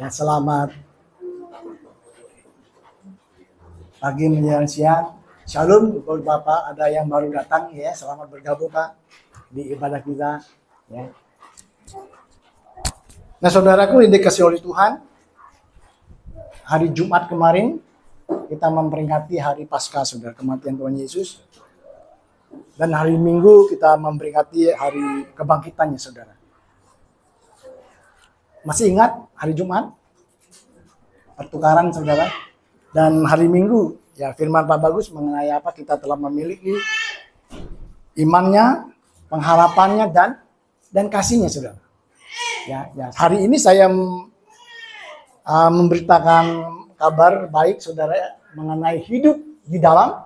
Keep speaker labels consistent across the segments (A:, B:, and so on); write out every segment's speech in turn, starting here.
A: Ya, selamat pagi menjelang siang. Shalom buat Bapak, ada yang baru datang ya, selamat bergabung Pak di ibadah kita ya. Nah, saudaraku yang dikasih oleh Tuhan, hari Jumat kemarin kita memperingati hari Paskah, saudara, kematian Tuhan Yesus. Dan hari Minggu kita memperingati hari kebangkitannya, saudara. Masih ingat hari Jumat? Pertukaran, saudara. Dan hari Minggu, ya firman Pak Bagus mengenai apa kita telah memiliki imannya, pengharapannya, dan kasihnya, saudara. Ya, hari ini saya memberitakan kabar baik, saudara, mengenai hidup di dalam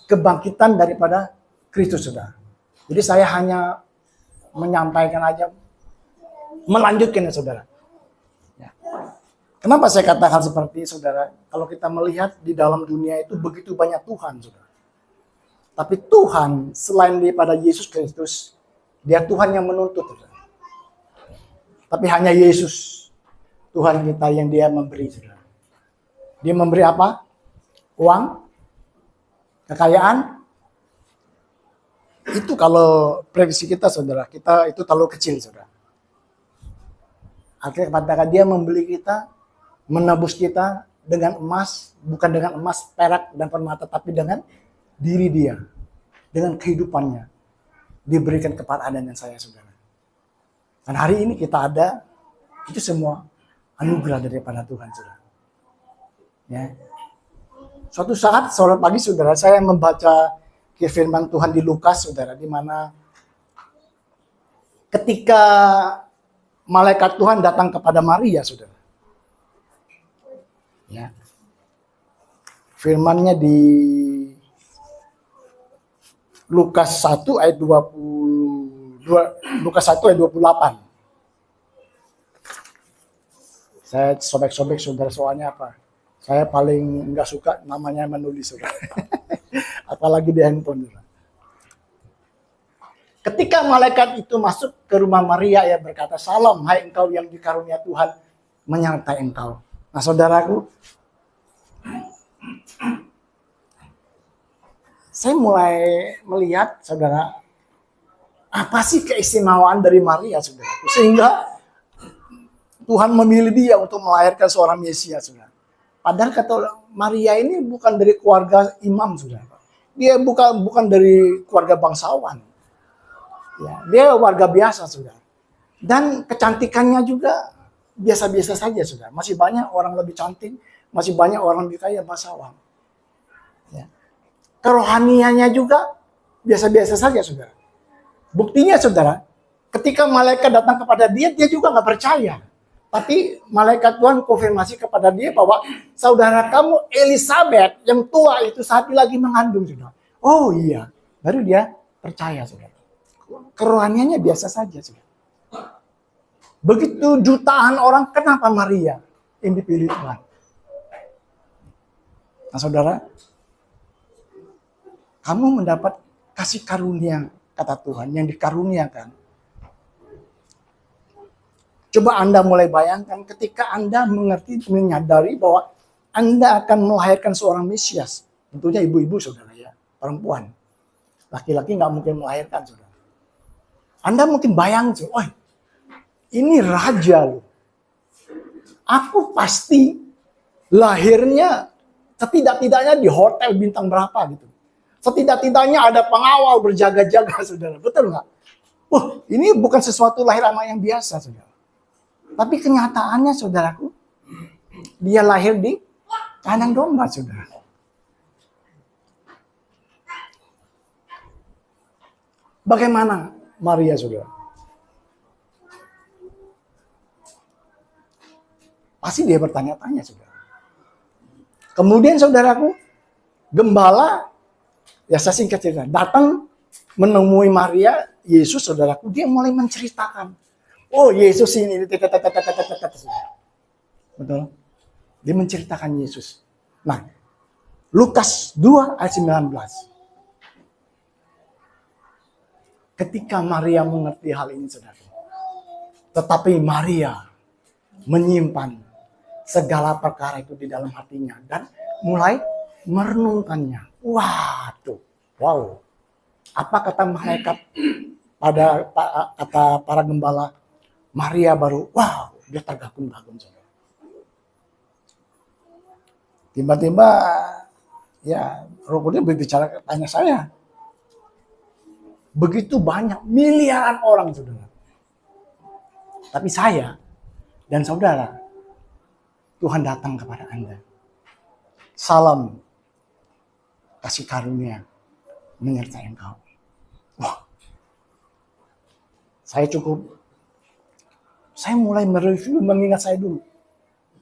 A: kebangkitan daripada Kristus, saudara. Jadi saya hanya menyampaikan aja, melanjutkan ya, saudara. Ya. Kenapa saya katakan seperti itu, saudara? Kalau kita melihat di dalam dunia itu begitu banyak Tuhan, saudara. Tapi Tuhan selain daripada Yesus Kristus, Dia Tuhan yang menuntut, saudara. Tapi hanya Yesus, Tuhan kita yang Dia memberi, saudara. Dia memberi apa? Uang, kekayaan. Itu kalau prediksi kita, saudara, kita itu terlalu kecil, saudara. Akhirnya katakan Dia membeli kita, menebus kita dengan emas, bukan dengan emas, perak, dan permata, tapi dengan diri Dia, dengan kehidupannya, diberikan kepada Anda dan saya, saudara. Dan hari ini kita ada, itu semua anugerah daripada Tuhan, saudara. Ya. Suatu saat, sore pagi, saudara, saya membaca firman Tuhan di Lukas, saudara, di mana ketika malaikat Tuhan datang kepada Maria, saudara. Ya. Firman-Nya di Lukas 1 ayat 22, Lukas 1 ayat 28. Saya sobek-sobek, saudara, soalnya apa? Saya paling enggak suka namanya menulis, saudara. Apalagi di handphone, saudara. Ketika malaikat itu masuk ke rumah Maria, ya berkata, "Salam, hai engkau yang dikarunia Tuhan menyertai engkau." Nah, saudaraku, saya mulai melihat, saudara, apa sih keistimewaan dari Maria, saudara, sehingga Tuhan memilih dia untuk melahirkan seorang Mesias, saudara. Padahal kata Maria ini bukan dari keluarga imam, saudara. Dia bukan dari keluarga bangsawan. Ya, dia warga biasa, saudara. Dan kecantikannya juga biasa-biasa saja, saudara. Masih banyak orang lebih cantik, masih banyak orang lebih kaya bangsawan. Ya. Kerohaniannya juga biasa-biasa saja, saudara. Buktinya, saudara, ketika malaikat datang kepada dia, dia juga nggak percaya. Tapi malaikat Tuhan konfirmasi kepada dia bahwa saudara kamu Elizabeth yang tua itu saat ini lagi mengandung, saudara. Oh iya, baru dia percaya, saudara. Kerohaniannya biasa saja, saudara. Begitu jutaan orang, kenapa Maria yang dipilih Tuhan? Nah, saudara, kamu mendapat kasih karunia, kata Tuhan, yang dikaruniakan. Coba Anda mulai bayangkan ketika Anda mengerti, menyadari bahwa Anda akan melahirkan seorang Mesias. Tentunya ibu-ibu, saudara, ya, perempuan. Laki-laki nggak mungkin melahirkan, saudara. Anda mungkin bayang, oh, ini raja loh. Aku pasti lahirnya setidak-tidaknya di hotel bintang berapa gitu. Setidak-tidaknya ada pengawal berjaga-jaga, saudara. Betul nggak? Wah, ini bukan sesuatu lahir anak yang biasa, saudara. Tapi kenyataannya, saudaraku, dia lahir di kandang domba, saudara. Bagaimana Maria, saudara? Pasti dia bertanya-tanya, saudara. Kemudian, saudaraku, gembala, ya saya singkat cerita, datang menemui Maria, Yesus, saudaraku, dia mulai menceritakan. Oh, Yesus ini, betul. Dia menceritakan Yesus. Nah, Lukas 2 ayat 19. Ketika Maria mengerti hal ini, saudara. Tetapi Maria menyimpan segala perkara itu di dalam hatinya dan mulai merenungkannya. Waduh, wow. Apa kata malaikat kata para gembala? Maria baru, wow, dia tergagum-gagum. Tiba-tiba ya Roh Kudus berbicara tanya saya. Begitu banyak miliaran orang, saudara. Tapi saya dan saudara, Tuhan datang kepada Anda. Salam kasih karunia menyertai engkau. Wah, saya mulai mereview, mengingat saya dulu.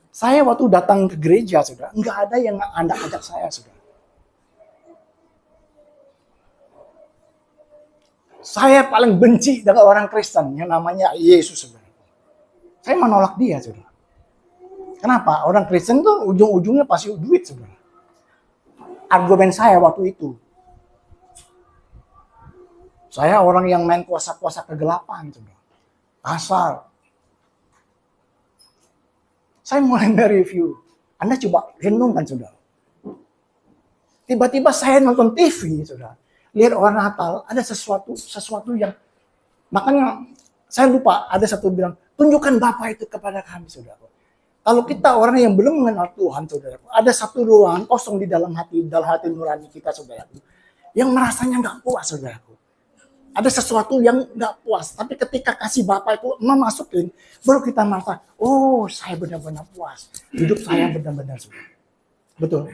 A: Saya waktu datang ke gereja, saudara, nggak ada yang Anda ajak saya, saudara. Saya paling benci dengan orang Kristen yang namanya Yesus, saudara. Saya menolak dia, saudara. Kenapa? Orang Kristen tuh ujung-ujungnya pasti duit, saudara. Argumen saya waktu itu. Saya orang yang main kuasa-kuasa kegelapan, saudara. Kasar. Saya mulai mereview. Anda coba renungkan, saudara. Tiba-tiba saya nonton TV, saudara. Lihat orang Natal, ada sesuatu yang, makanya saya lupa, ada satu bilang, tunjukkan Bapa itu kepada kami, saudara. Kalau kita orang yang belum mengenal Tuhan, saudara, ada satu ruangan kosong di dalam hati nurani kita, saudara, yang merasanya nggak puas, saudara. Ada sesuatu yang nggak puas, tapi ketika kasih Bapa itu memasukin, baru kita merasa, oh saya benar-benar puas, hidup saya benar-benar, saudara. Betul.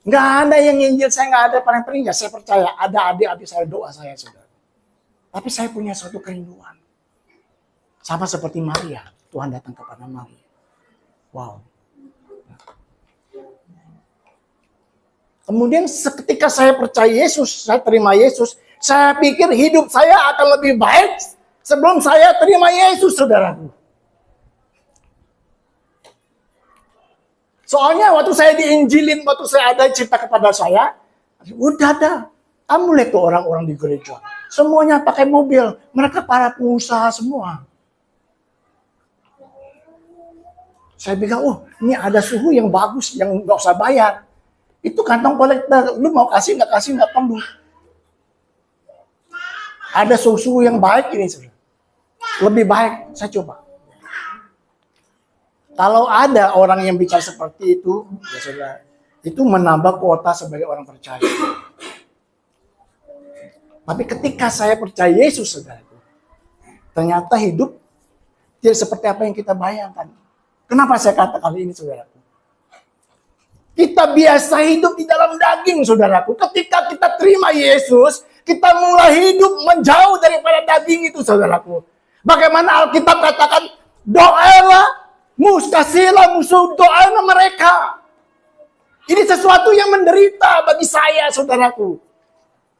A: Nggak ada yang nginjil, saya nggak ada paling penting ya saya percaya ada adik-adik saya, doa saya, saudara. Tapi saya punya suatu kerinduan. Sama seperti Maria, Tuhan datang kepada Maria. Wow. Kemudian ketika saya percaya Yesus, saya terima Yesus, saya pikir hidup saya akan lebih baik sebelum saya terima Yesus, saudaraku. Soalnya waktu saya diinjilin, waktu saya ada cerita kepada saya, udah ada. Kamu lihat tuh orang-orang di gereja. Semuanya pakai mobil. Mereka para pengusaha semua. Saya bilang, oh ini ada suhu yang bagus, yang nggak usah bayar. Itu kantong kolektor. Lu mau kasih, nggak perlu. Ada suhu yang baik ini. Lebih baik, saya coba. Kalau ada orang yang bicara seperti itu, ya saudara, itu menambah kuota sebagai orang percaya. Tapi ketika saya percaya Yesus, saudara, ternyata hidup tidak seperti apa yang kita bayangkan. Kenapa saya kata kali ini, saudaraku? Kita biasa hidup di dalam daging, saudaraku. Ketika kita terima Yesus, kita mulai hidup menjauh daripada daging itu, saudaraku. Bagaimana Alkitab katakan, doalah, kasihilah musuh, doalah mereka. Ini sesuatu yang menderita bagi saya, saudaraku.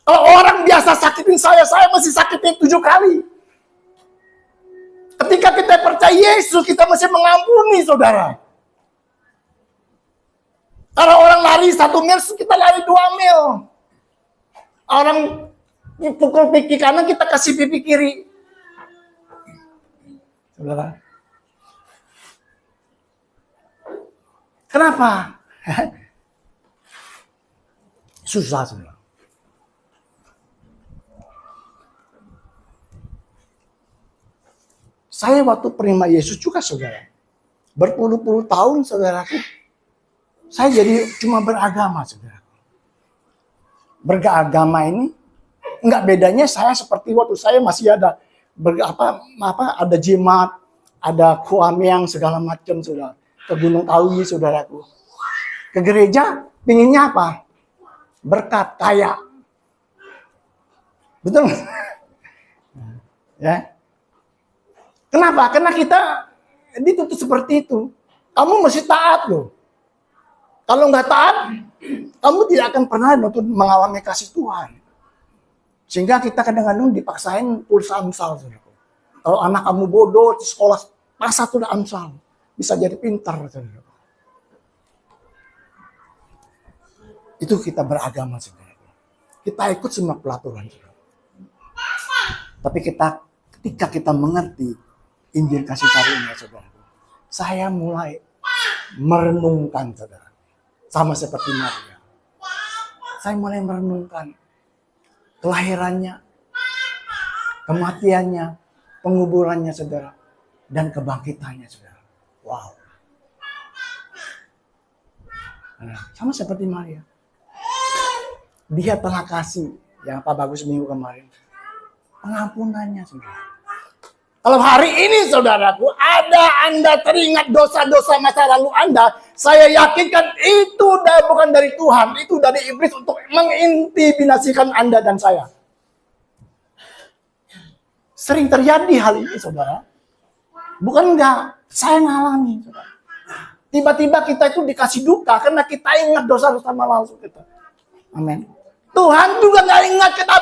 A: Kalau orang biasa sakitin saya masih sakitin 7 kali. Ketika kita percaya Yesus, kita mesti mengampuni, saudara. Kalau orang lari 1 mil, kita lari 2 mil. Orang pukul pipi kanan, kita kasih pipi kiri. Saudara. Kenapa? Susah, saudara. Saya waktu terima Yesus juga, saudara. Berpuluh-puluh tahun, saudaraku. Saya jadi cuma beragama, saudara. Beragama ini enggak bedanya saya seperti waktu saya masih ada ada jimat, ada kuamiang segala macam, saudara. Ke Gunung Kawi, saudaraku. Ke gereja pinginnya apa? Berkat, kaya. Betul? Ya. Kenapa? Karena kita dituntut seperti itu. Kamu mesti taat loh. Kalau nggak taat, kamu tidak akan pernah mengalami kasih Tuhan. Sehingga kita kadang-kadang dipaksain pulsa Amsal. Saudara. Kalau anak kamu bodoh di sekolah, pasang tuh Amsal. Bisa jadi pintar. Saudara. Itu kita beragama, saudara. Kita ikut semua pelaturan. Saudara. Tapi ketika kita mengerti Injil kasih karunia, saudara, saya mulai merenungkan, saudara. Sama seperti Maria. Saya mulai merenungkan kelahirannya, kematiannya, penguburannya, saudara, dan kebangkitannya, saudara. Wow. Nah, sama seperti Maria. Dia telah kasih, yang Pak Bagus minggu kemarin, pengampunannya, saudara. Kalau hari ini, saudaraku, ada Anda teringat dosa-dosa masa lalu Anda, saya yakinkan itu bukan dari Tuhan, itu dari iblis untuk mengintimidasikan Anda dan saya. Sering terjadi hal ini, saudara. Bukan enggak, saya ngalami, saudara. Tiba-tiba kita itu dikasih duka karena kita ingat dosa-dosa lalu kita. Amin. Tuhan juga nggak ingat kita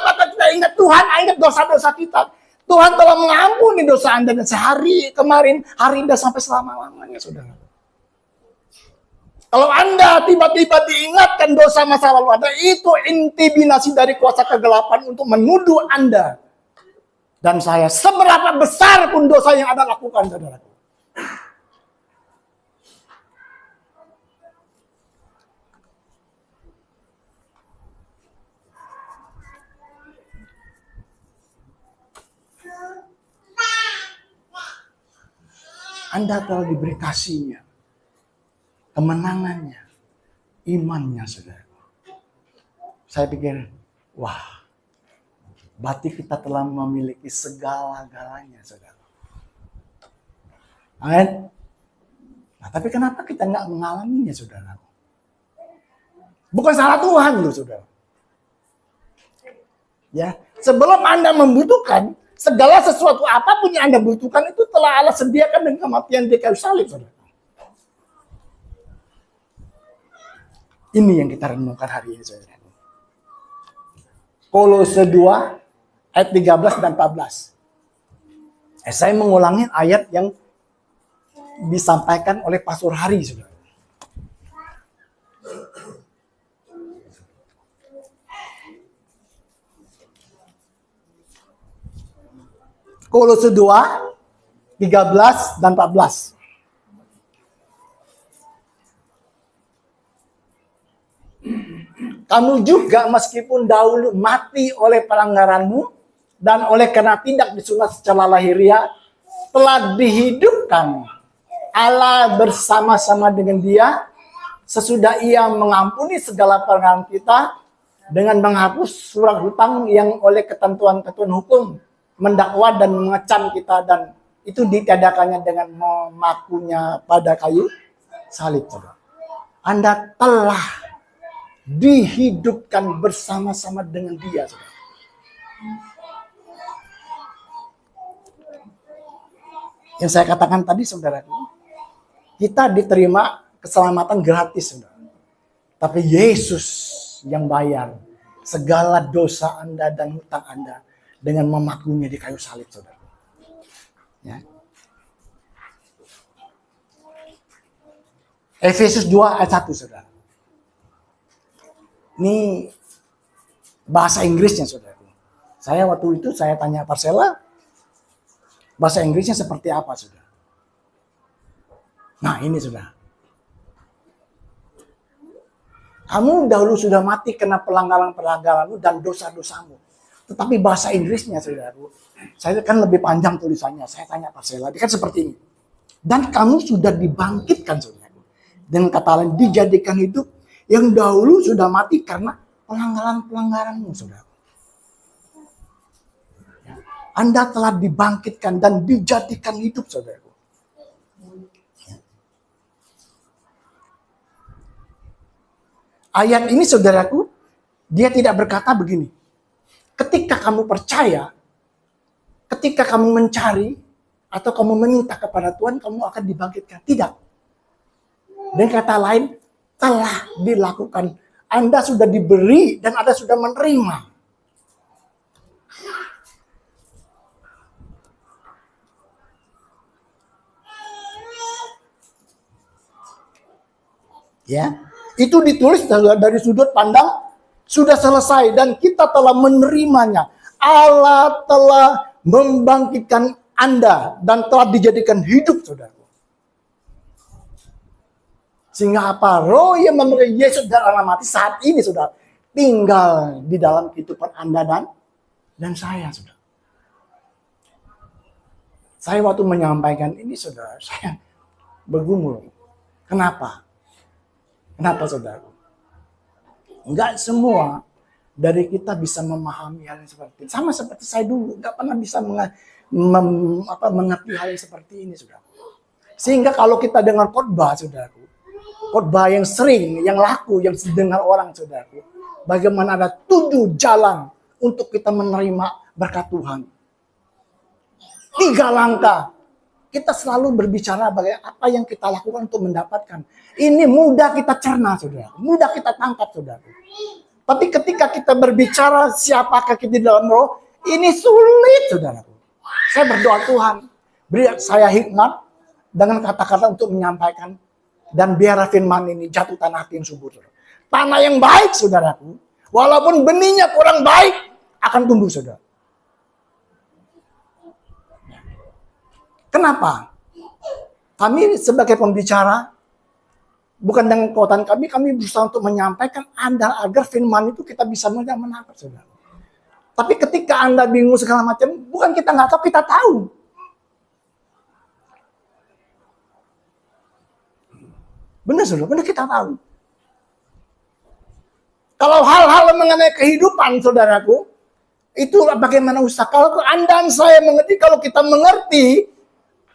A: ingat Tuhan, ingat dosa-dosa kita. Tuhan telah mengampuni dosa Anda dan sehari kemarin, hari Anda sampai selama-lamanya, saudara. Kalau Anda tiba-tiba diingatkan dosa masa lalu Anda, itu intimidasi dari kuasa kegelapan untuk menuduh Anda dan saya, seberapa besar pun dosa yang Anda lakukan, saudara. Anda telah diberi kasihnya, kemenangannya, imannya, saudara. Saya pikir, wah, berarti kita telah memiliki segala-galanya, saudara. Amin. Nah, tapi kenapa kita nggak mengalaminya, saudara? Bukan salah Tuhan, loh, saudara. Ya, sebelum Anda membutuhkan, segala sesuatu apapun yang Anda butuhkan itu telah Allah sediakan dengan kematian di kayu salib, saudara. Ini yang kita renungkan hari ini, saudara. Kolose 2 ayat 13 dan 14. Saya mengulangi ayat yang disampaikan oleh Pastor Hari, saudara. Kolose 2, 13 dan 14. Kamu juga meskipun dahulu mati oleh pelanggaranmu dan oleh karena tidak disunat secara lahiriah, telah dihidupkan Allah bersama-sama dengan Dia sesudah Ia mengampuni segala pelanggaran kita dengan menghapus surat hutang yang oleh ketentuan-ketentuan hukum mendakwa dan mengecam kita, dan itu ditiadakannya dengan memakunya pada kayu salib, saudara. Anda telah dihidupkan bersama-sama dengan Dia, saudara. Yang saya katakan tadi, saudaraku, kita diterima keselamatan gratis, saudara. Tapi Yesus yang bayar segala dosa Anda dan hutang Anda dengan memakunya di kayu salib, saudara. Ya. Efesus 2 ayat 1, saudara. Ini bahasa Inggrisnya, saudara. Saya waktu itu saya tanya Parsela, bahasa Inggrisnya seperti apa, saudara? Nah, ini, saudara. Kamu dahulu sudah mati karena pelanggaran-pelanggaranmu dan dosa-dosamu. Tetapi bahasa Inggrisnya, saudaraku, saya kan lebih panjang tulisannya. Saya tanya Parsela, dia kan seperti ini. Dan kamu sudah dibangkitkan, saudaraku. Dengan kata lain, dijadikan hidup yang dahulu sudah mati karena pelanggaran-pelanggaranmu, saudaraku. Anda telah dibangkitkan dan dijadikan hidup, saudaraku. Ayat ini, saudaraku, dia tidak berkata begini. Ketika kamu percaya, ketika kamu mencari, atau kamu meminta kepada Tuhan, kamu akan dibangkitkan. Tidak. Dengan kata lain, telah dilakukan. Anda sudah diberi dan Anda sudah menerima. Ya, itu ditulis dari sudut pandang sudah selesai dan kita telah menerimanya. Allah telah membangkitkan Anda dan telah dijadikan hidup, saudara. Sehingga apa? Roh yang memberi Yesus dan Allah mati saat ini sudah tinggal di dalam kehidupan Anda dan saya sudah. Saya waktu menyampaikan ini saudara, saya bergumul. Kenapa? Kenapa saudara? Enggak semua dari kita bisa memahami hal yang seperti ini. Sama seperti saya dulu, enggak pernah bisa mengerti hal yang seperti ini saudara. Sehingga kalau kita dengar khotbah saudaraku, khotbah yang sering, yang laku, yang didengar orang saudaraku, bagaimana ada 7 jalan untuk kita menerima berkat Tuhan. 3 langkah. Kita selalu berbicara bagaimana apa yang kita lakukan untuk mendapatkan. Ini mudah kita cerna, saudara. Mudah kita tangkap, saudara. Tapi ketika kita berbicara siapakah kita di dalam roh, ini sulit, saudara. Saya berdoa Tuhan, beri saya hikmat dengan kata-kata untuk menyampaikan. Dan biar firman ini jatuh tanah hati yang subur. Saudara. Tanah yang baik, saudaraku. Walaupun benihnya kurang baik, akan tumbuh, saudara. Kenapa? Kami sebagai pembicara, bukan dengan kekuatan kami berusaha untuk menyampaikan Anda agar firman itu kita bisa menangkap, saudara. Tapi ketika Anda bingung segala macam, bukan kita nggak tahu, kita tahu. Benar, saudara, benar kita tahu. Kalau hal-hal mengenai kehidupan, saudaraku, itu bagaimana usaha. Kalau Anda dan saya mengerti, kalau kita mengerti,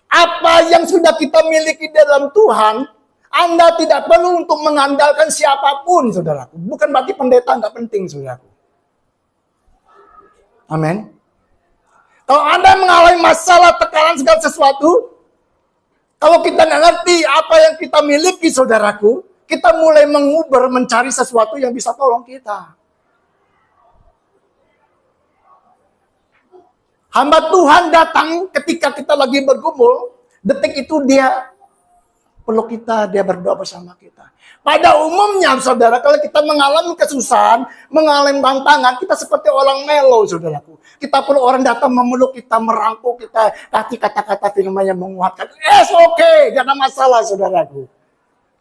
A: apa yang sudah kita miliki dalam Tuhan, Anda tidak perlu untuk mengandalkan siapapun, saudaraku. Bukan berarti pendeta nggak penting, saudaraku. Amin. Kalau Anda mengalami masalah, tekanan segala sesuatu, kalau kita nggak ngerti apa yang kita miliki, saudaraku, kita mulai menguber mencari sesuatu yang bisa tolong kita. Hamba Tuhan datang ketika kita lagi bergumul, detik itu dia peluk kita, dia berdoa bersama kita. Pada umumnya, saudara, kalau kita mengalami kesusahan, mengalami tantangan, kita seperti orang melo, saudaraku. Kita perlu orang datang memeluk kita, merangkul kita, kasih kata-kata firman yang menguatkan. Okay, gak ada masalah, saudaraku.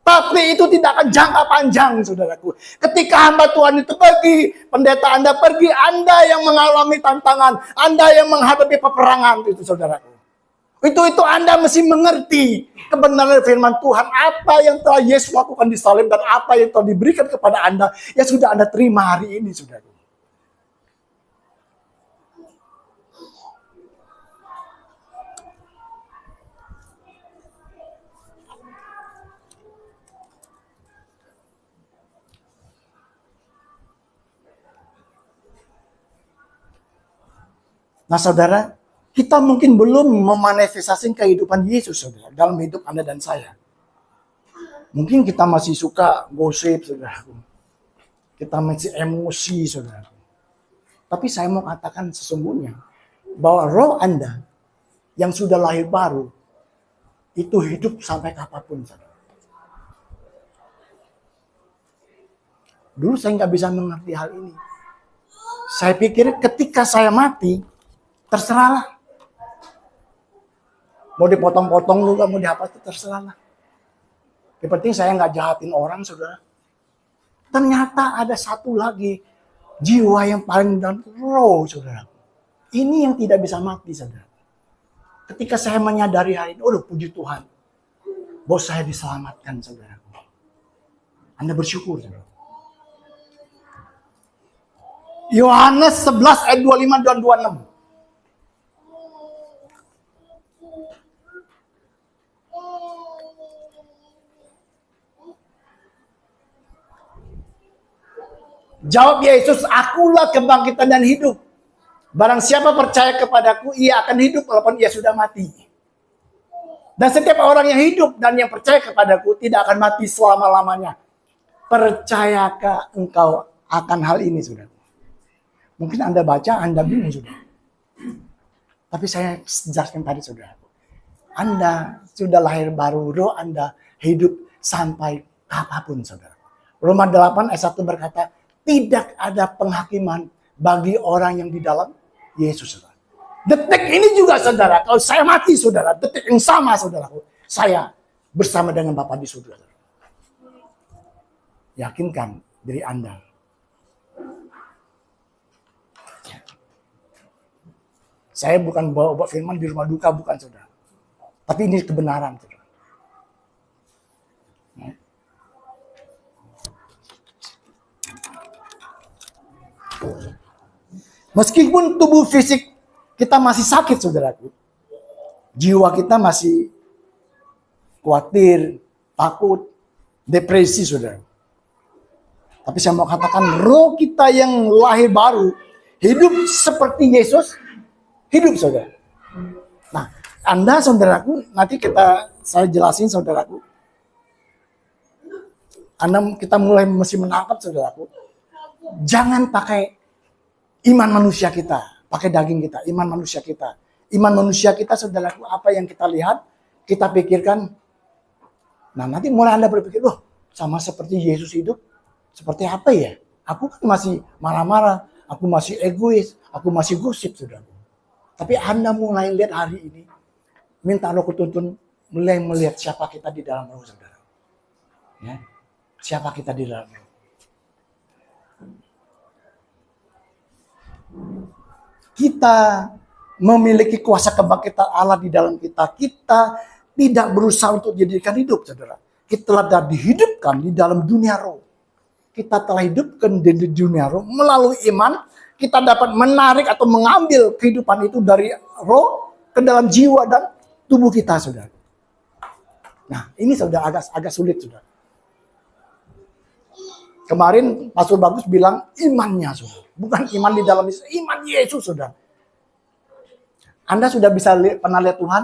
A: Tapi itu tidak akan jangka panjang, saudaraku. Ketika hamba Tuhan itu pergi, pendeta Anda pergi, Anda yang mengalami tantangan, Anda yang menghadapi peperangan, itu saudaraku. Itu Anda mesti mengerti kebenaran firman Tuhan, apa yang telah Yesus lakukan di salib dan apa yang telah diberikan kepada Anda, yang sudah Anda terima hari ini, saudaraku. Nah, saudara, kita mungkin belum memanifestasikan kehidupan Yesus, saudara, dalam hidup Anda dan saya. Mungkin kita masih suka gosip, saudara. Kita masih emosi, saudara. Tapi saya mau katakan sesungguhnya bahwa roh Anda yang sudah lahir baru itu hidup sampai kapanpun, saudara. Dulu saya nggak bisa mengerti hal ini. Saya pikir ketika saya mati, terserahlah. Mau dipotong-potong juga, mau dihapus, terserahlah. Yang penting saya nggak jahatin orang, saudara. Ternyata ada satu lagi jiwa yang paling dalam, roh, saudara. Ini yang tidak bisa mati, saudara. Ketika saya menyadari hari ini, puji Tuhan, bahwa saya diselamatkan, saudara. Anda bersyukur, saudara. Yohanes 11 ayat 25 dan 26. Jawab Yesus, akulah kebangkitan dan hidup. Barang siapa percaya kepadaku, ia akan hidup walaupun ia sudah mati. Dan setiap orang yang hidup dan yang percaya kepadaku tidak akan mati selama-lamanya. Percayakah engkau akan hal ini, saudara? Mungkin Anda baca, Anda bingung, saudara. Tapi saya jelaskan tadi, saudara. Anda sudah lahir baru, roh Anda hidup sampai kapanpun, saudara. Roma 8 ayat 1 berkata, tidak ada penghakiman bagi orang yang di dalam Yesus, saudara. Detik ini juga, saudara, kalau saya mati, saudara, detik yang sama, saudaraku, saya bersama dengan Bapa di surga, saudara. Yakinkan diri Anda. Saya bukan bawa firman di rumah duka, bukan saudara. Tapi ini kebenaran, saudara. Meskipun tubuh fisik kita masih sakit, saudaraku, jiwa kita masih khawatir, takut, depresi, saudara. Tapi saya mau katakan, roh kita yang lahir baru, hidup seperti Yesus, hidup, saudara. Nah, Anda, saudaraku, nanti saya jelasin, saudaraku. Kita mulai mesti menangkap, saudaraku. Jangan pakai iman manusia kita, pakai daging kita, iman manusia kita. Iman manusia kita, saudaraku, apa yang kita lihat, kita pikirkan. Nah, nanti mulai Anda berpikir, loh, sama seperti Yesus hidup, seperti apa ya? Aku kan masih marah-marah, aku masih egois, aku masih gosip, saudaraku. Tapi Anda mulai lihat hari ini, minta Roh Tuntun mulai melihat siapa kita di dalam roh, saudara. Ya, siapa kita di dalam roh. Kita memiliki kuasa kebangkitan Allah di dalam kita. Kita tidak berusaha untuk dijadikan hidup, saudara. Kita telah dihidupkan di dalam dunia roh. Kita telah hidupkan di dunia roh melalui iman. Kita dapat menarik atau mengambil kehidupan itu dari roh ke dalam jiwa dan tubuh kita, saudara. Nah, ini sudah agak sulit, saudara. Kemarin Pastor Bagus bilang imannya, saudara. Bukan iman di dalam Yesus, iman Yesus, saudara. Anda sudah bisa pernah lihat Tuhan?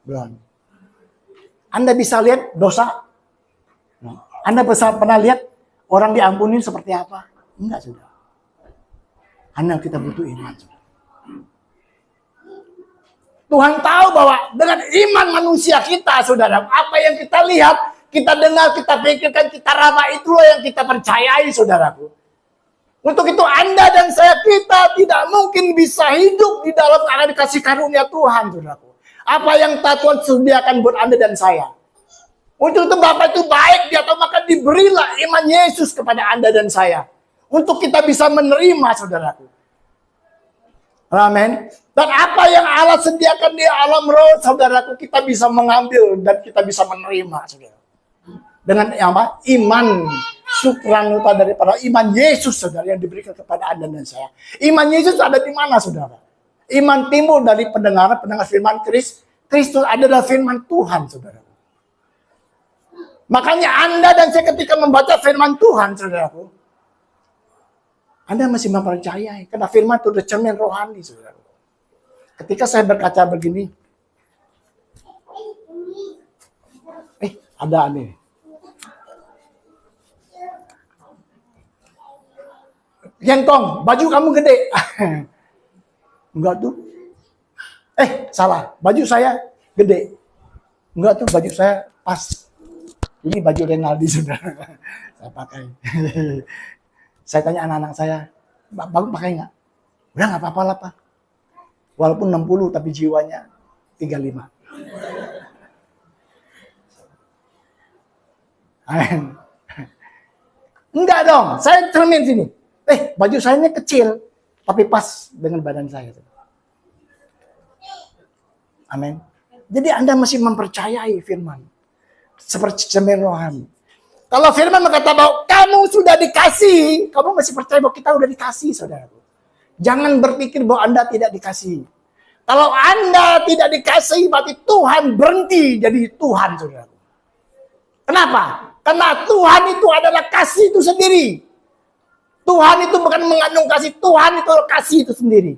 A: Belum. Anda bisa lihat dosa? Anda bisa pernah lihat orang diampuni seperti apa? Enggak, saudara. Kita butuh iman, saudara. Tuhan tahu bahwa dengan iman manusia kita, saudara, apa yang kita lihat, kita dengar, kita pikirkan, kita raba, itulah yang kita percayai, saudaraku. Untuk itu Anda dan saya, kita tidak mungkin bisa hidup di dalam keadaan kasih karunia Tuhan, saudaraku. Apa yang Tuhan sediakan buat Anda dan saya. Untuk itu Bapak itu baik, dia tahu, maka diberilah iman Yesus kepada Anda dan saya. Untuk kita bisa menerima, saudaraku. Amin. Dan apa yang Allah sediakan di alam roh, saudaraku, kita bisa mengambil dan kita bisa menerima, saudara. Dengan apa? Iman supranuta daripada iman Yesus, saudara, yang diberikan kepada Anda dan saya. Iman Yesus ada di mana, saudara? Iman timbul dari pendengar firman Kristus adalah firman Tuhan, saudara. Makanya Anda dan saya ketika membaca firman Tuhan, saudaraku, Anda masih mempercayai. Karena firman itu adalah cermin rohani, saudara. Ketika saya berkaca begini, ada nih. Gentong, baju kamu gede. Enggak tuh. Salah. Baju saya gede. Enggak tuh, baju saya pas. Ini baju Renaldi, saudara. Saya pakai. Saya tanya anak-anak saya, Bang pakai nggak? Udah nggak apa-apa lah, Pak. Walaupun 60 tapi jiwanya 35. Amin. Enggak dong, saya cermin sini. Baju saya ini kecil, tapi pas dengan badan saya. Amin. Jadi Anda masih mempercayai firman. Seperti cermin rohani. Kalau firman berkata bahwa kamu sudah dikasih, kamu masih percaya bahwa kita sudah dikasih, saudara. Jangan berpikir bahwa Anda tidak dikasih. Kalau Anda tidak dikasih, berarti Tuhan berhenti jadi Tuhan, saudara. Kenapa? Karena Tuhan itu adalah kasih itu sendiri. Tuhan itu bukan mengandung kasih, Tuhan itu kasih itu sendiri.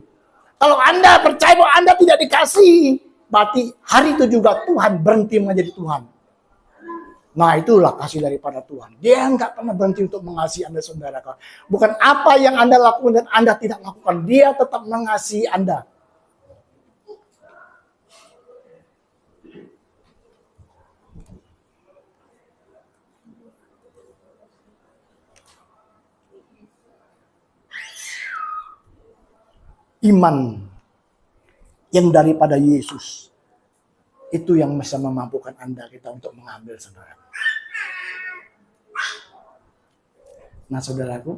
A: Kalau Anda percaya bahwa Anda tidak dikasih, berarti hari itu juga Tuhan berhenti menjadi Tuhan. Nah, itulah kasih daripada Tuhan. Dia nggak pernah berhenti untuk mengasihi Anda, saudara. Bukan apa yang Anda lakukan dan Anda tidak lakukan. Dia tetap mengasihi Anda. Iman yang daripada Yesus itu yang bisa memampukan Anda kita untuk mengambil, saudara. Nah saudaraku,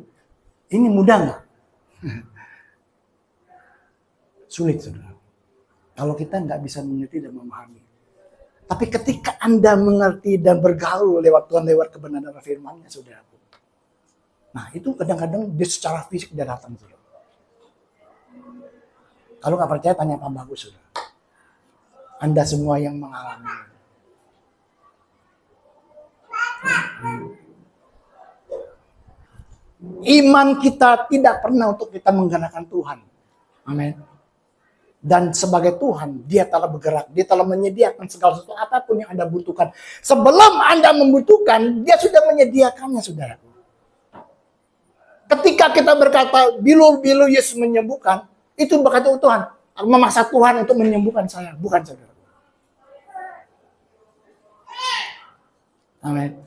A: ini mudah nggak? Sulit saudara. Kalau kita nggak bisa mengerti dan memahami. Tapi ketika Anda mengerti dan bergaul lewat Tuhan, lewat kebenaran firman-Nya saudaraku. Nah itu kadang-kadang dia secara fisik dia datang saudara. Kalau nggak percaya tanya Pak Bagus saudara. Anda semua yang mengalami. Iman kita tidak pernah untuk kita menggunakan Tuhan. Amin. Dan sebagai Tuhan, Dia telah bergerak. Dia telah menyediakan segala sesuatu apapun yang Anda butuhkan. Sebelum Anda membutuhkan, Dia sudah menyediakannya, saudaraku. Ketika kita berkata, bilu-bilu Yesus menyembuhkan, itu berkata Tuhan. Memaksa Tuhan untuk menyembuhkan saya. Bukan, saudara. Amin.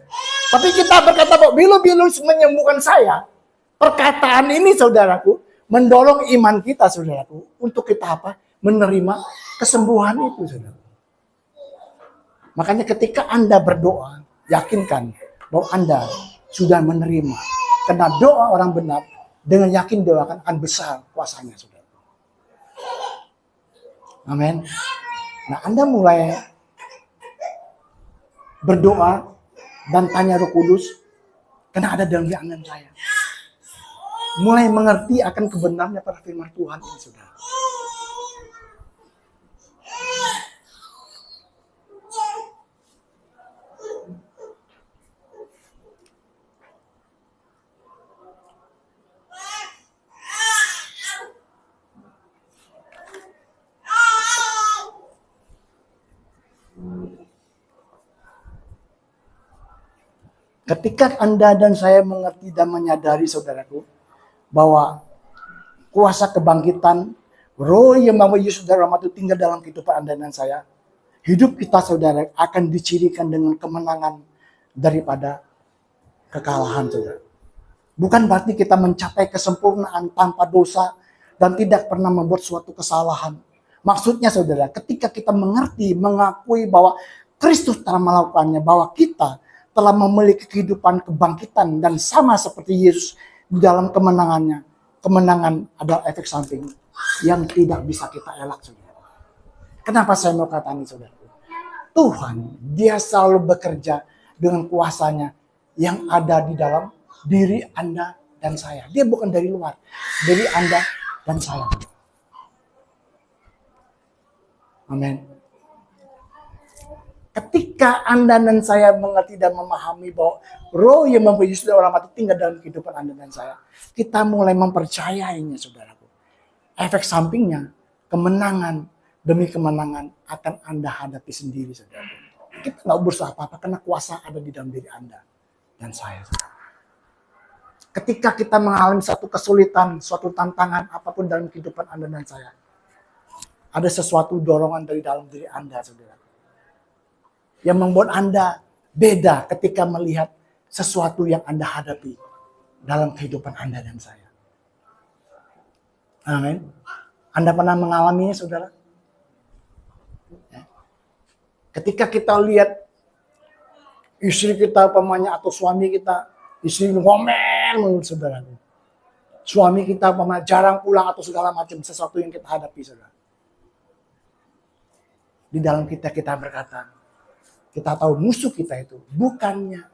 A: Tapi kita berkata bahwa bilu-bilu menyembuhkan saya. Perkataan ini, saudaraku, mendorong iman kita, saudaraku, untuk kita apa? Menerima kesembuhan itu, saudara. Makanya ketika Anda berdoa, yakinkan bahwa Anda sudah menerima. Karena doa orang benar, dengan yakin doakan akan besar kuasanya, saudara. Amin. Nah, Anda mulai berdoa dan tanya Roh Kudus, karena ada dalam pikiran saya. Mulai mengerti akan kebenarannya pada firman Tuhan ini, saudara. Ketika Anda dan saya mengerti dan menyadari, saudaraku, bahwa kuasa kebangkitan, Roh yang membawa Yesus dari Roma itu tinggal dalam kehidupan Anda dan saya, hidup kita, saudara, akan dicirikan dengan kemenangan daripada kekalahan, saudara. Bukan berarti kita mencapai kesempurnaan tanpa dosa dan tidak pernah membuat suatu kesalahan. Maksudnya, saudara, ketika kita mengerti, mengakui bahwa Kristus telah melakukannya, bahwa kita telah memiliki kehidupan kebangkitan dan sama seperti Yesus di dalam kemenangannya. Kemenangan adalah efek samping yang tidak bisa kita elak, saudara. Kenapa saya mau katakan ini, saudara? Tuhan, Dia selalu bekerja dengan kuasanya yang ada di dalam diri Anda dan saya. Dia bukan dari luar, dari Anda dan saya. Amin. Ketika Anda dan saya mengerti dan memahami bahwa Roh yang membawa Yesus dari orang mati tinggal dalam kehidupan Anda dan saya, kita mulai mempercayainya, saudaraku. Efek sampingnya, kemenangan demi kemenangan akan Anda hadapi sendiri, saudara. Kita nggak berusaha apa-apa karena kuasa ada di dalam diri Anda dan saya, saudara. Ketika kita mengalami satu kesulitan, suatu tantangan apapun dalam kehidupan Anda dan saya, ada sesuatu dorongan dari dalam diri Anda, saudara, yang membuat Anda beda ketika melihat sesuatu yang Anda hadapi dalam kehidupan Anda dan saya. Amin. Anda pernah mengalaminya, saudara? Ya. Ketika kita lihat istri kita, pamannya atau suami kita, istri ngomel menurut saudara. Suami kita pamannya jarang pulang atau segala macam sesuatu yang kita hadapi, saudara. Di dalam kita berkata, kita tahu musuh kita itu bukannya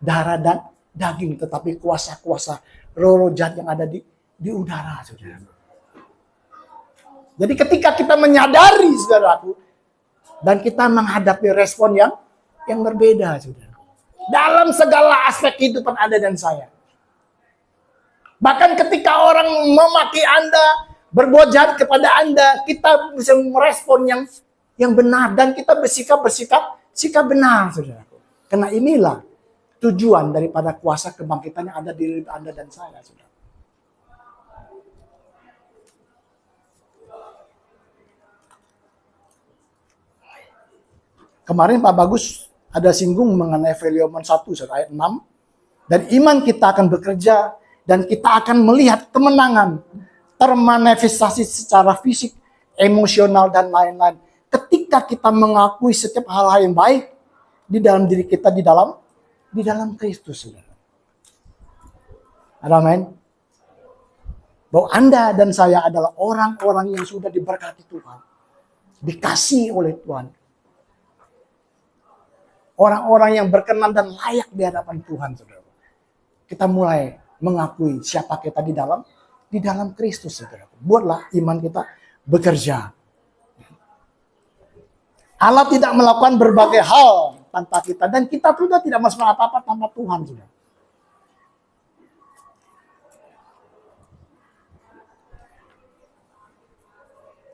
A: darah dan daging, tetapi kuasa-kuasa roh-roh jahat yang ada di udara, saudara. Jadi ketika kita menyadari, saudaraku, dan kita menghadapi respon yang berbeda, saudara. Dalam segala aspek kehidupan Anda dan saya. Bahkan ketika orang memaki Anda, berbuat jahat kepada Anda, kita bisa merespon yang benar dan kita bersikap benar, saudaraku. Karena inilah tujuan daripada kuasa kebangkitan yang ada di diri Anda dan saya, saudara. Kemarin Pak Bagus ada singgung mengenai Filemon 1 ayat 6. Dan iman kita akan bekerja dan kita akan melihat kemenangan termanifestasi secara fisik, emosional dan lain-lain. Ketika kita mengakui setiap hal-hal yang baik di dalam diri kita, di dalam Kristus, saudara. Amin. Bahwa Anda dan saya adalah orang-orang yang sudah diberkati Tuhan. Dikasihi oleh Tuhan. Orang-orang yang berkenan dan layak di hadapan Tuhan, saudara. Kita mulai mengakui siapa kita di dalam Kristus, saudara. Buatlah iman kita bekerja. Allah tidak melakukan berbagai hal tanpa kita. Dan kita juga tidak melakukan apa-apa tanpa Tuhan, saudara.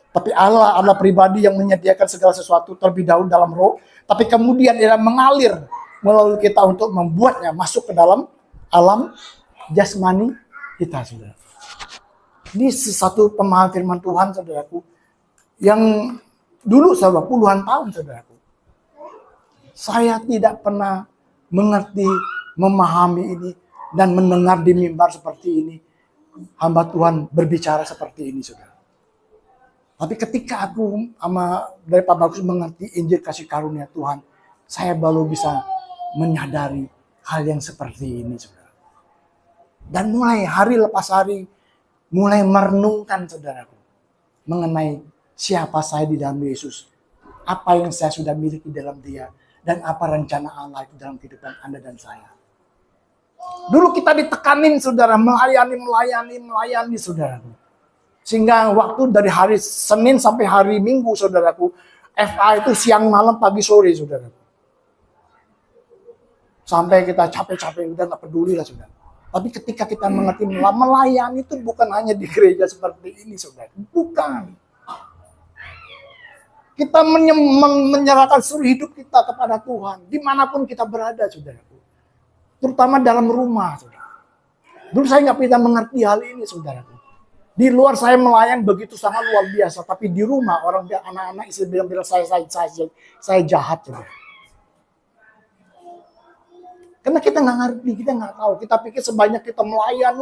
A: Tapi Allah adalah pribadi yang menyediakan segala sesuatu terlebih dahulu dalam roh. Tapi kemudian dia mengalir melalui kita untuk membuatnya masuk ke dalam alam jasmani kita, saudara. Ini satu pemahaman firman Tuhan, saudaraku. Yang dulu, saudara, puluhan tahun, saudaraku. Saya tidak pernah mengerti, memahami ini, dan mendengar di mimbar seperti ini. Hamba Tuhan berbicara seperti ini, saudara. Tapi ketika aku dari Pak Bagus mengerti Injil kasih karunia Tuhan, saya baru bisa menyadari hal yang seperti ini, saudara. Dan mulai hari lepas hari, mulai merenungkan, saudaraku, mengenai siapa saya di dalam Yesus, apa yang saya sudah miliki dalam Dia, dan apa rencana Allah itu dalam kehidupan Anda dan saya. Dulu kita ditekanin, saudara, melayani, saudaraku. Sehingga waktu dari hari Senin sampai hari Minggu, saudaraku, FA itu siang malam pagi sore, saudaraku. Sampai kita capek-capek, udah gak peduli lah, saudara. Tapi ketika kita mengerti melayani itu bukan hanya di gereja seperti ini, saudara. Bukan. Kita menyerahkan seluruh hidup kita kepada Tuhan. Dimanapun kita berada, saudaraku. Terutama dalam rumah, saudara. Dulu saya gak pernah mengerti hal ini, saudaraku. Di luar saya melayan begitu sangat luar biasa, tapi di rumah orang anak-anak istri bilang saya jahat, saudara. Karena kita nggak ngerti, kita nggak tahu. Kita pikir sebanyak kita melayan,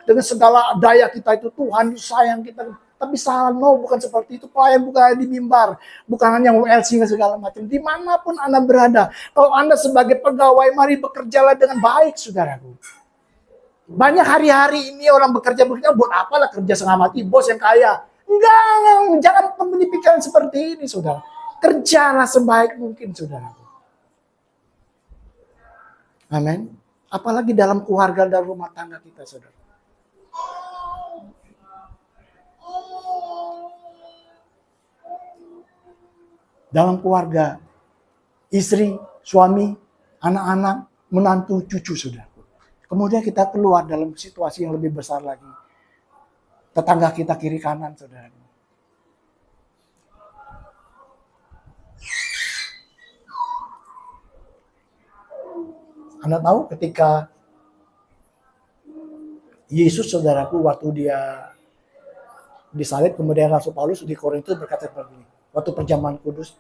A: dengan segala daya kita itu Tuhan sayang kita. Tapi salah, bukan seperti itu. Pelayan bukan hanya di mimbar, bukan hanya WLC segala macam. Dimanapun Anda berada, kalau Anda sebagai pegawai, mari bekerjalah dengan baik, saudaraku. Banyak hari-hari ini orang bekerja buat apalah kerja setengah mati, bos yang kaya. Enggak, jangan memiliki pikiran seperti ini, saudara. Kerjalah sebaik mungkin, saudara. Amin. Apalagi dalam keluarga dan rumah tangga kita, saudara. Dalam keluarga, istri, suami, anak-anak, menantu, cucu, saudara. Kemudian kita keluar dalam situasi yang lebih besar lagi. Tetangga kita kiri kanan, saudara. Anda tahu ketika Yesus, saudaraku, waktu dia disalib, kemudian Rasul Paulus di Korintus berkata seperti ini. Waktu perjamuan kudus,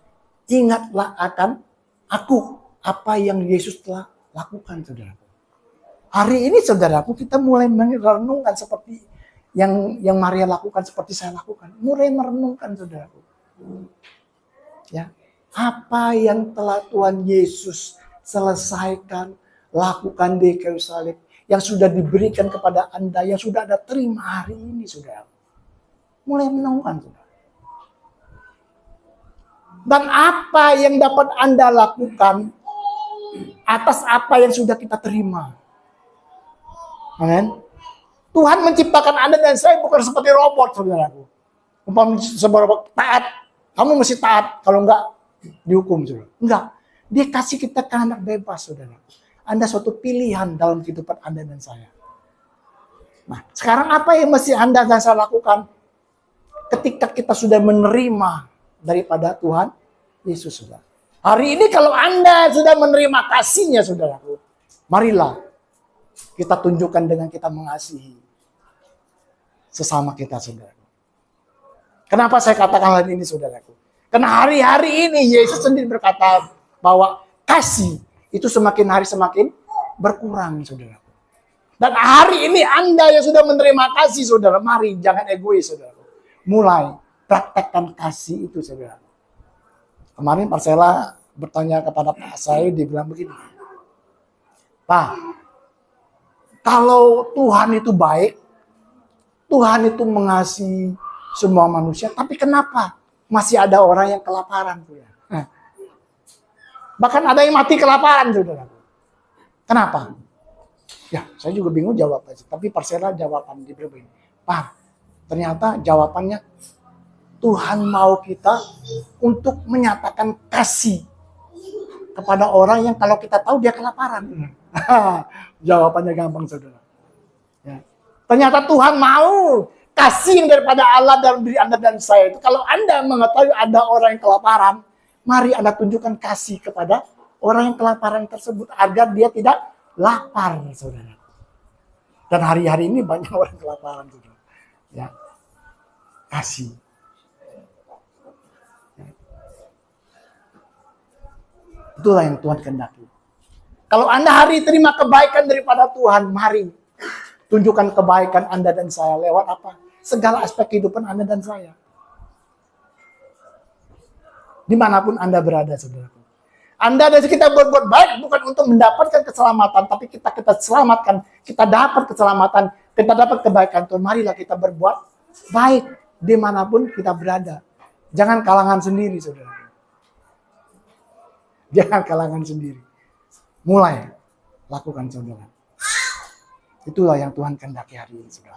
A: ingatlah akan aku, apa yang Yesus telah lakukan, saudaraku. Hari ini, saudaraku, kita mulai merenungkan seperti yang Maria lakukan, seperti saya lakukan. Mulai merenungkan, saudaraku. Ya, apa yang telah Tuhan Yesus selesaikan, lakukan di kayu salib, yang sudah diberikan kepada Anda, yang sudah Anda terima hari ini, saudara. Mulai merenungkan, saudara. Dan apa yang dapat Anda lakukan atas apa yang sudah kita terima. Amin. Tuhan menciptakan Anda dan saya bukan seperti robot, saudaraku. Umpamanya sebuah robot taat, kamu mesti taat, kalau enggak dihukum, saudara. Enggak. Dia kasih kita kehendak bebas, saudara. Anda suatu pilihan dalam kehidupan Anda dan saya. Nah, sekarang apa yang mesti Anda dan saya lakukan? Ketika kita sudah menerima daripada Tuhan Yesus, saudara. Hari ini kalau Anda sudah menerima kasih-Nya, saudaraku, marilah kita tunjukkan dengan kita mengasihi sesama kita, saudaraku. Kenapa saya katakan hal ini, saudaraku? Karena hari-hari ini Yesus sendiri berkata bahwa kasih itu semakin hari semakin berkurang, saudaraku. Dan hari ini Anda yang sudah menerima kasih, saudara, mari jangan egois, saudaraku. Mulai praktekkan kasih itu, saudara. Kemarin Pak Sela bertanya kepada Pak saya, dia bilang begini, Pak, Kalau Tuhan itu baik, Tuhan itu mengasihi semua manusia, tapi kenapa masih ada orang yang kelaparan? Bahkan ada yang mati kelaparan, saudara. Kenapa? Ya, saya juga bingung jawabnya. Tapi Persela jawaban di berapa ini. Pak, ternyata jawabannya Tuhan mau kita untuk menyatakan kasih kepada orang yang kalau kita tahu dia kelaparan. Jawabannya gampang, saudara. Ya. Ternyata Tuhan mau kasih daripada Allah dalam diri Anda dan saya itu. Kalau Anda mengetahui ada orang yang kelaparan, mari Anda tunjukkan kasih kepada orang yang kelaparan tersebut agar dia tidak lapar, saudara. Dan hari-hari ini banyak orang kelaparan, saudara. Ya, kasih. Ya. Itulah yang Tuhan kehendaki. Kalau Anda hari terima kebaikan daripada Tuhan, mari tunjukkan kebaikan Anda dan saya lewat apa? Segala aspek kehidupan Anda dan saya. Dimanapun Anda berada, saudara. Anda dan kita berbuat baik bukan untuk mendapatkan keselamatan, tapi kita selamatkan, kita dapat keselamatan, kita dapat kebaikan Tuhan. Marilah kita berbuat baik dimanapun kita berada. Jangan kalangan sendiri, saudara. Jangan kalangan sendiri. Mulai lakukan, saudara. Itulah yang Tuhan kehendaki hari ini, saudara.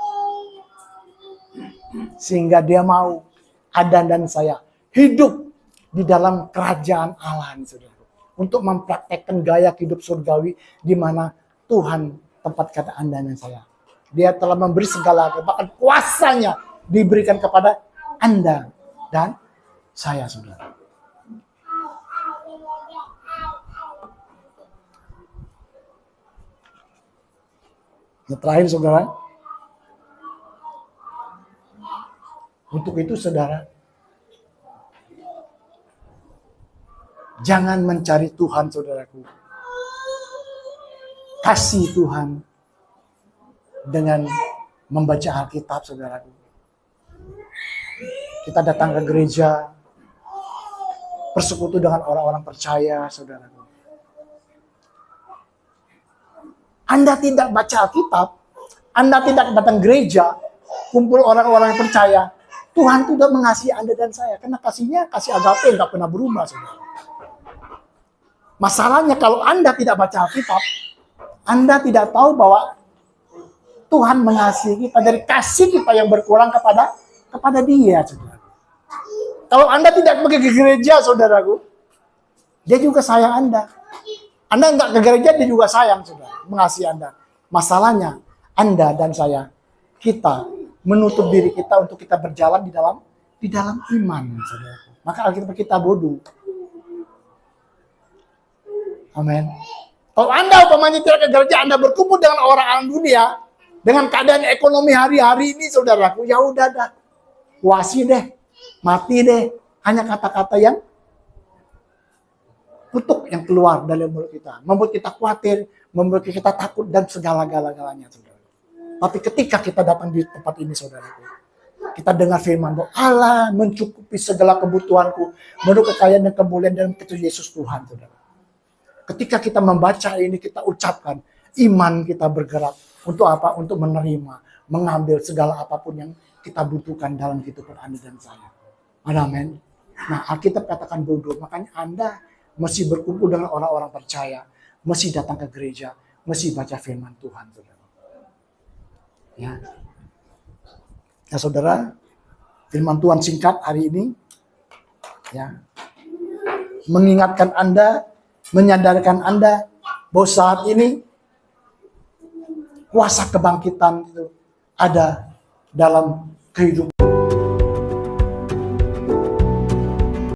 A: Sehingga dia mau Anda dan saya hidup di dalam kerajaan Allah, saudara. Untuk mempraktekkan gaya hidup surgawi di mana Tuhan tempat kata Anda dan saya. Dia telah memberi segala, bahkan kuasanya diberikan kepada Anda dan saya, saudara. Yang terakhir, saudara. Untuk itu, saudara, jangan mencari Tuhan, saudaraku. Kasih Tuhan dengan membaca Alkitab, saudaraku. Kita datang ke gereja, bersekutu dengan orang-orang percaya, saudaraku. Anda tidak baca Alkitab, Anda tidak datang gereja, kumpul orang-orang yang percaya, Tuhan tidak mengasihi Anda dan saya. Karena kasihnya, kasih agape, nggak pernah berubah, saudara. Masalahnya kalau Anda tidak baca Alkitab, Anda tidak tahu bahwa Tuhan mengasihi kita dari kasih kita yang berkurang kepada Dia, saudara. Kalau Anda tidak pergi ke gereja, saudaraku, Dia juga sayang Anda. Anda nggak ke gereja, Dia juga sayang, saudara, mengasihi Anda. Masalahnya, Anda dan saya, kita menutup diri kita untuk kita berjalan di dalam iman, saudaraku. Maka Alkitab kita bodoh. Amin. Kalau Anda umpamanya tidak ke gereja, Anda berkumpul dengan orang-orang dunia, dengan keadaan ekonomi hari-hari ini, saudaraku, ya udah dah, puasi deh, mati deh, hanya kata-kata yang kutuk yang keluar dari mulut kita, membuat kita khawatir, membuat kita takut dan segala-galanya, saudara. Tapi ketika kita datang di tempat ini, saudaraku, kita dengar firman bahwa Allah mencukupi segala kebutuhanku menurut kekayaan dan kemuliaan dalam Kristus Yesus Tuhan, saudara. Ketika kita membaca ini, kita ucapkan, iman kita bergerak untuk apa? Untuk menerima, mengambil segala apapun yang kita butuhkan dalam kehidupan Anda dan saya. Amin. Nah, Alkitab katakan bodoh, makanya Anda mesti berkumpul dengan orang-orang percaya, mesti datang ke gereja, mesti baca firman Tuhan, saudara. Ya, ya saudara, firman Tuhan singkat hari ini, ya, mengingatkan Anda, menyadarkan Anda bahwa saat ini kuasa kebangkitan itu ada dalam kehidupan